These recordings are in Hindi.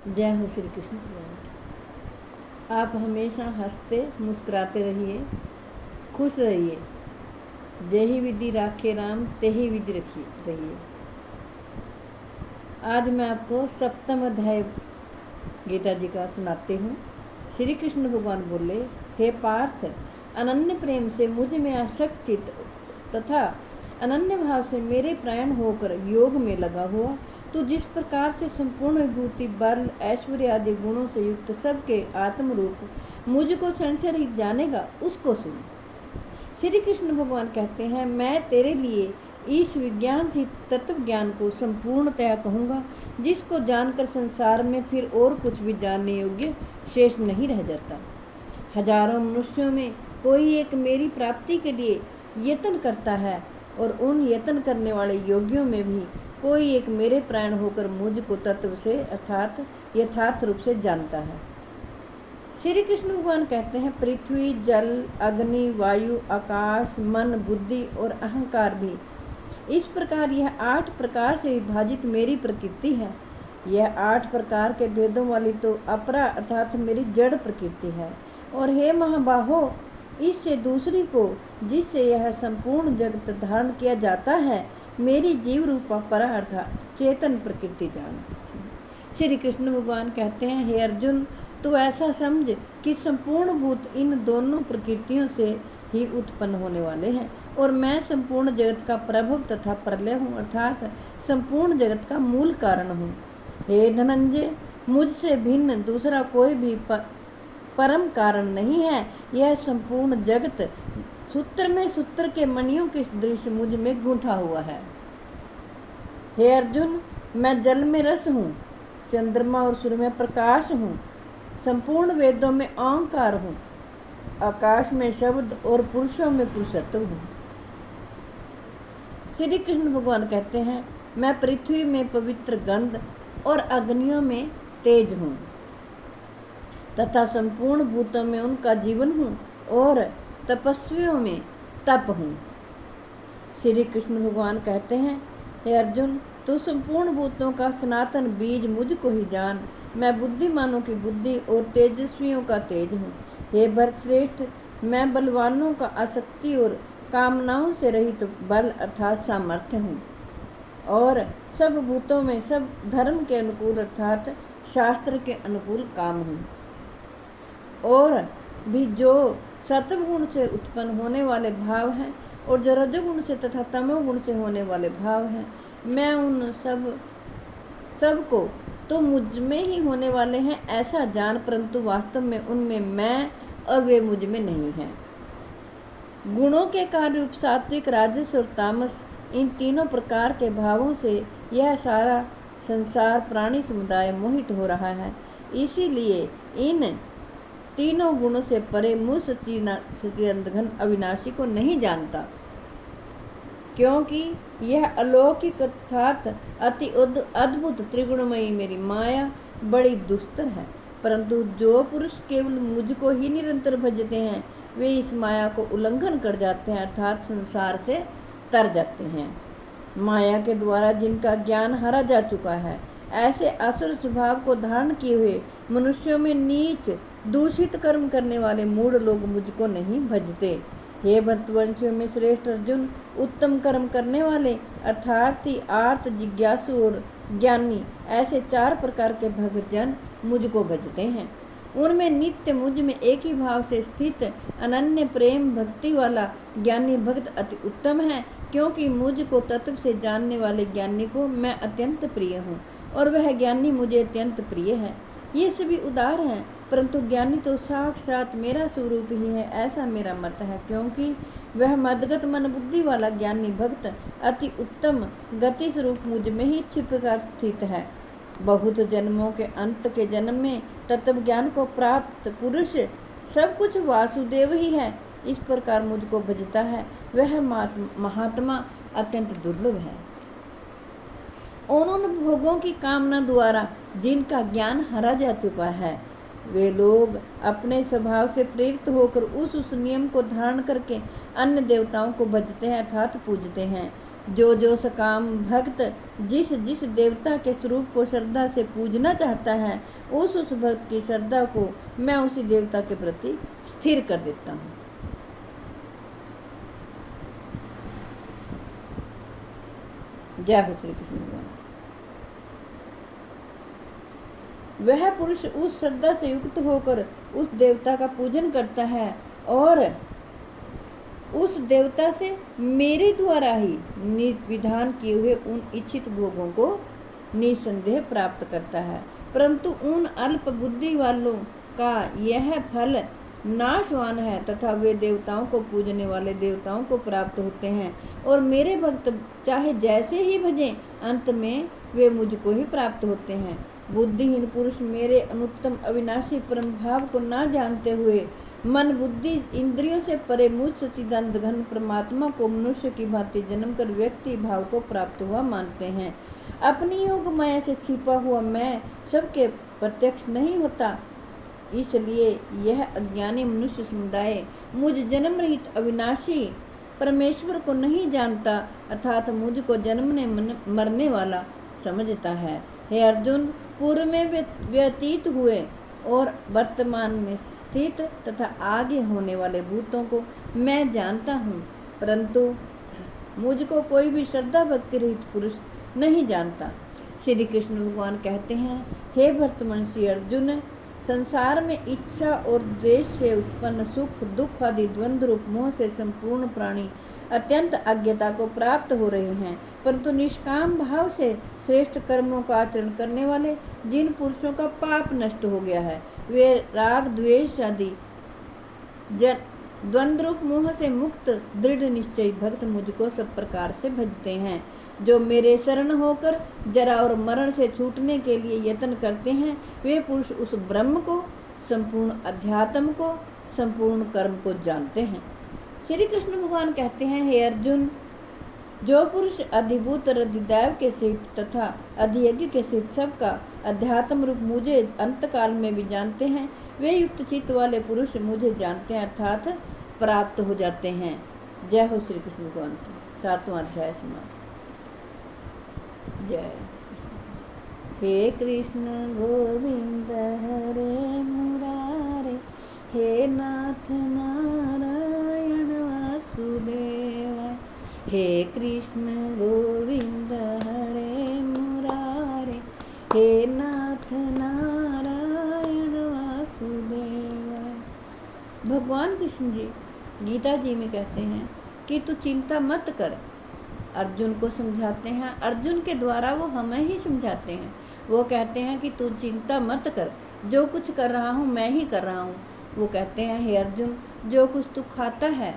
जय हो श्री कृष्ण भगवान। आप हमेशा हंसते मुस्कुराते रहिए, खुश रहिए। जेहि विधि राखे राम तेहि विधि रहिए। आज मैं आपको सप्तम अध्याय गीता जी का सुनाती हूँ। श्री कृष्ण भगवान बोले, हे पार्थ, अनन्य प्रेम से मुझ में आसक्ति तथा अनन्य भाव से मेरे प्राण होकर योग में लगा हुआ, तो जिस प्रकार से संपूर्ण विभूति, बल, ऐश्वर्य आदि गुणों से युक्त सबके आत्म रूप मुझको संशय रहित जानेगा, उसको सुन। श्री कृष्ण भगवान कहते हैं, मैं तेरे लिए इस विज्ञान से तत्व ज्ञान को संपूर्णतया कहूँगा, जिसको जानकर संसार में फिर और कुछ भी जानने योग्य शेष नहीं रह जाता। हजारों मनुष्यों में कोई एक मेरी प्राप्ति के लिए यत्न करता है, और उन यत्न करने वाले योगियों में भी कोई एक मेरे प्राण होकर मुझको तत्व से अर्थात यथार्थ रूप से जानता है। श्री कृष्ण भगवान कहते हैं, पृथ्वी, जल, अग्नि, वायु, आकाश, मन, बुद्धि और अहंकार भी इस प्रकार यह 8 प्रकार से विभाजित मेरी प्रकृति है। यह 8 प्रकार के भेदों वाली तो अपरा अर्थात मेरी जड़ प्रकृति है। और हे महाबाहो, इससे दूसरी को, जिससे यह संपूर्ण जगत धारण किया जाता है, मेरी जीव रूपा परा अर्थात चेतन प्रकृति जान। श्री कृष्ण भगवान कहते हैं, हे अर्जुन, तो ऐसा समझ कि संपूर्ण भूत इन दोनों प्रकृतियों से ही उत्पन्न होने वाले हैं, और मैं संपूर्ण जगत का प्रभव तथा प्रलय हूँ, अर्थात संपूर्ण जगत का मूल कारण हूँ। हे धनंजय, मुझसे भिन्न दूसरा कोई भी परम कारण नहीं है। यह संपूर्ण जगत सूत्र में सूत्र के मणियों के दृश्य मुझ में गूंथा हुआ है। हे अर्जुन, मैं जल में रस हूँ, चंद्रमा और सूर्य में प्रकाश हूँ, संपूर्ण वेदों में ओंकार हूँ, आकाश में शब्द और पुरुषों में पुरुषत्व हूँ। श्री कृष्ण भगवान कहते हैं, मैं पृथ्वी में पवित्र गंध और अग्नियों में तेज हूँ तथा संपूर्ण भूतों में उनका जीवन हूँ, और तपस्वियों में तप हूँ। श्री कृष्ण भगवान कहते हैं, हे अर्जुन, तो संपूर्ण भूतों का सनातन बीज मुझको ही जान। मैं बुद्धिमानों की बुद्धि और तेजस्वियों का तेज हूँ। हे भरतश्रेष्ठ, मैं बलवानों का आसक्ति और कामनाओं से रहित बल अर्थात सामर्थ्य हूँ, और सब भूतों में सब धर्म के अनुकूल अर्थात शास्त्र के अनुकूल काम हूँ। और भी जो सत्वगुण से उत्पन्न होने वाले भाव हैं और जो रजोगुण से तथा तमोगुण से होने वाले भाव हैं, मैं उन सब को तो मुझ में ही होने वाले हैं ऐसा जान, परंतु वास्तव में उनमें मैं और वे मुझ में नहीं हैं। गुणों के कार्य रूप सात्विक, राजस और तामस, इन तीनों प्रकार के भावों से यह सारा संसार प्राणी समुदाय मोहित हो रहा है। इसीलिए इन तीनों गुणों से परे मुझ सच्चिदानंद अविनाशी को नहीं जानता, क्योंकि यह अलौकिक अर्थात अति अद्भुत त्रिगुणमयी मेरी माया बड़ी दुस्तर है। परंतु जो पुरुष केवल मुझको ही निरंतर भजते हैं, वे इस माया को उल्लंघन कर जाते हैं अर्थात संसार से तर जाते हैं। माया के द्वारा जिनका ज्ञान हरा जा चुका है, ऐसे असुर स्वभाव को धारण किए हुए मनुष्यों में नीच दूषित कर्म करने वाले मूढ़ लोग मुझको नहीं भजते। हे भरतवंशियों में श्रेष्ठ अर्जुन, उत्तम कर्म करने वाले अर्थार्थी, आर्त, जिज्ञासु और ज्ञानी, ऐसे 4 प्रकार के भक्तजन मुझको भजते हैं। उनमें नित्य मुझ में एक ही भाव से स्थित अनन्य प्रेम भक्ति वाला ज्ञानी भक्त अति उत्तम है, क्योंकि मुझको तत्व से जानने वाले ज्ञानी को मैं अत्यंत प्रिय हूँ, और वह ज्ञानी मुझे अत्यंत प्रिय है। ये सभी उदार हैं, परंतु ज्ञानी तो साक्षात मेरा स्वरूप ही है, ऐसा मेरा मत है, क्योंकि वह मदगत मन बुद्धि वाला ज्ञानी भक्त अति उत्तम गति स्वरूप मुझ में ही छिपकर स्थित है। बहुत जन्मों के अंत के जन्म में तत्व ज्ञान को प्राप्त पुरुष सब कुछ वासुदेव ही है, इस प्रकार मुझको भजता है, वह महात्मा अत्यंत दुर्लभ है। उन भोगों की कामना द्वारा जिनका ज्ञान हरा जा चुका है, वे लोग अपने स्वभाव से प्रेरित होकर उस नियम को धारण करके अन्य देवताओं को भजते हैं अर्थात पूजते हैं। जो जो सकाम भक्त जिस जिस देवता के स्वरूप को श्रद्धा से पूजना चाहता है, उस भक्त की श्रद्धा को मैं उसी देवता के प्रति स्थिर कर देता हूँ। जय हो श्री कृष्ण भगवान। वह पुरुष उस श्रद्धा से युक्त होकर उस देवता का पूजन करता है और उस देवता से मेरे द्वारा ही विधान किए हुए उन इच्छित भोगों को निसंदेह प्राप्त करता है। परंतु उन अल्प बुद्धि वालों का यह फल नाशवान है तथा वे देवताओं को पूजने वाले देवताओं को प्राप्त होते हैं और मेरे भक्त चाहे जैसे ही भजें, अंत में वे मुझको ही प्राप्त होते हैं। बुद्धिहीन पुरुष मेरे अनुत्तम अविनाशी परम भाव को न जानते हुए मन बुद्धि इंद्रियों से परे मुझ सच्चिदानंद घन परमात्मा को मनुष्य की भांति जन्म कर व्यक्ति भाव को प्राप्त हुआ मानते हैं। अपनी योग माया से छिपा हुआ मैं सबके प्रत्यक्ष नहीं होता, इसलिए यह अज्ञानी मनुष्य समुदाय मुझ जन्म रहित अविनाशी परमेश्वर को नहीं जानता, अर्थात मुझको जन्मने मरने वाला समझता है। हे अर्जुन, पूर्व में व्यतीत हुए और वर्तमान में स्थित तथा आगे होने वाले भूतों को मैं जानता हूँ, परंतु मुझको कोई भी श्रद्धा भक्ति रहित पुरुष नहीं जानता। श्री कृष्ण भगवान कहते हैं, हे भर्तमंशी अर्जुन, संसार में इच्छा और द्वेष से उत्पन्न सुख दुख आदि द्वंद्व रूप मोह से संपूर्ण प्राणी अत्यंत अज्ञता को प्राप्त हो रहे हैं, परंतु निष्काम भाव से श्रेष्ठ कर्मों का आचरण करने वाले जिन पुरुषों का पाप नष्ट हो गया है, वे राग द्वेष आदि द्वंद्व रूप मोह से मुक्त दृढ़ निश्चय भक्त मुझको सब प्रकार से भजते हैं। जो मेरे शरण होकर जरा और मरण से छूटने के लिए यत्न करते हैं, वे पुरुष उस ब्रह्म को, संपूर्ण अध्यात्म को, संपूर्ण कर्म को जानते हैं। श्री कृष्ण भगवान कहते हैं, हे अर्जुन, जो पुरुष अधिभूत और अधिदैव के सहित तथा अधियज्ञ के सहित सबका अध्यात्म रूप मुझे अंतकाल में भी जानते हैं, वे युक्त चित्त वाले पुरुष मुझे जानते हैं, अर्थात प्राप्त हो जाते हैं। जय हो श्री कृष्ण भगवान की। 7वां अध्याय समाप्त। जय हे कृष्ण गोविंद हरे मुरारे, हे नाथ नारायण वासुदेव, हे कृष्ण गोविंद हरे मुरारे, हे नाथ नारायण वासुदेव। भगवान कृष्ण जी गीता जी में कहते हैं कि तू चिंता मत कर, अर्जुन को समझाते हैं। अर्जुन के द्वारा वो हमें ही समझाते हैं। वो कहते हैं कि तू चिंता मत कर, जो कुछ कर रहा हूँ मैं ही कर रहा हूँ। वो कहते हैं, हे अर्जुन, जो कुछ तू खाता है,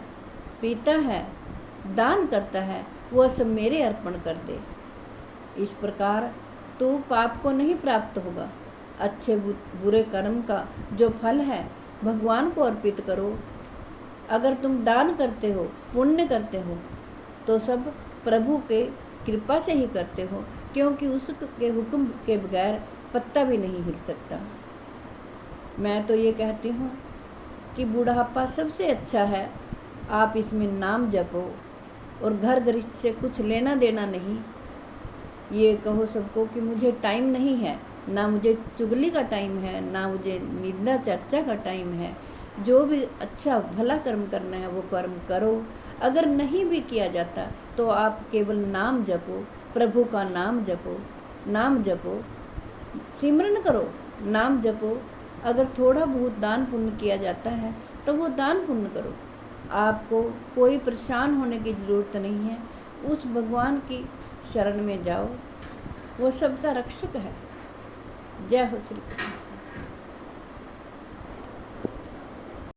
पीता है, दान करता है, वह सब मेरे अर्पण कर दे। इस प्रकार तू पाप को नहीं प्राप्त होगा। अच्छे बुरे कर्म का जो फल है भगवान को अर्पित करो। अगर तुम दान करते हो, पुण्य करते हो, तो सब प्रभु के कृपा से ही करते हो, क्योंकि उसके हुक्म के बगैर पत्ता भी नहीं हिल सकता। मैं तो ये कहती हूँ कि बुढ़ापा सबसे अच्छा है। आप इसमें नाम जपो और घर गृहस्थ से कुछ लेना देना नहीं। ये कहो सबको कि मुझे टाइम नहीं है, ना मुझे चुगली का टाइम है, ना मुझे निंदा चर्चा का टाइम है। जो भी अच्छा भला कर्म करना है वो कर्म करो। अगर नहीं भी किया जाता तो आप केवल नाम जपो, प्रभु का नाम जपो, नाम जपो, सिमरन करो, नाम जपो। अगर थोड़ा बहुत दान पुण्य किया जाता है तो वो दान पुण्य करो। आपको कोई परेशान होने की ज़रूरत नहीं है। उस भगवान की शरण में जाओ, वो सबका रक्षक है। जय हो श्री कृष्ण।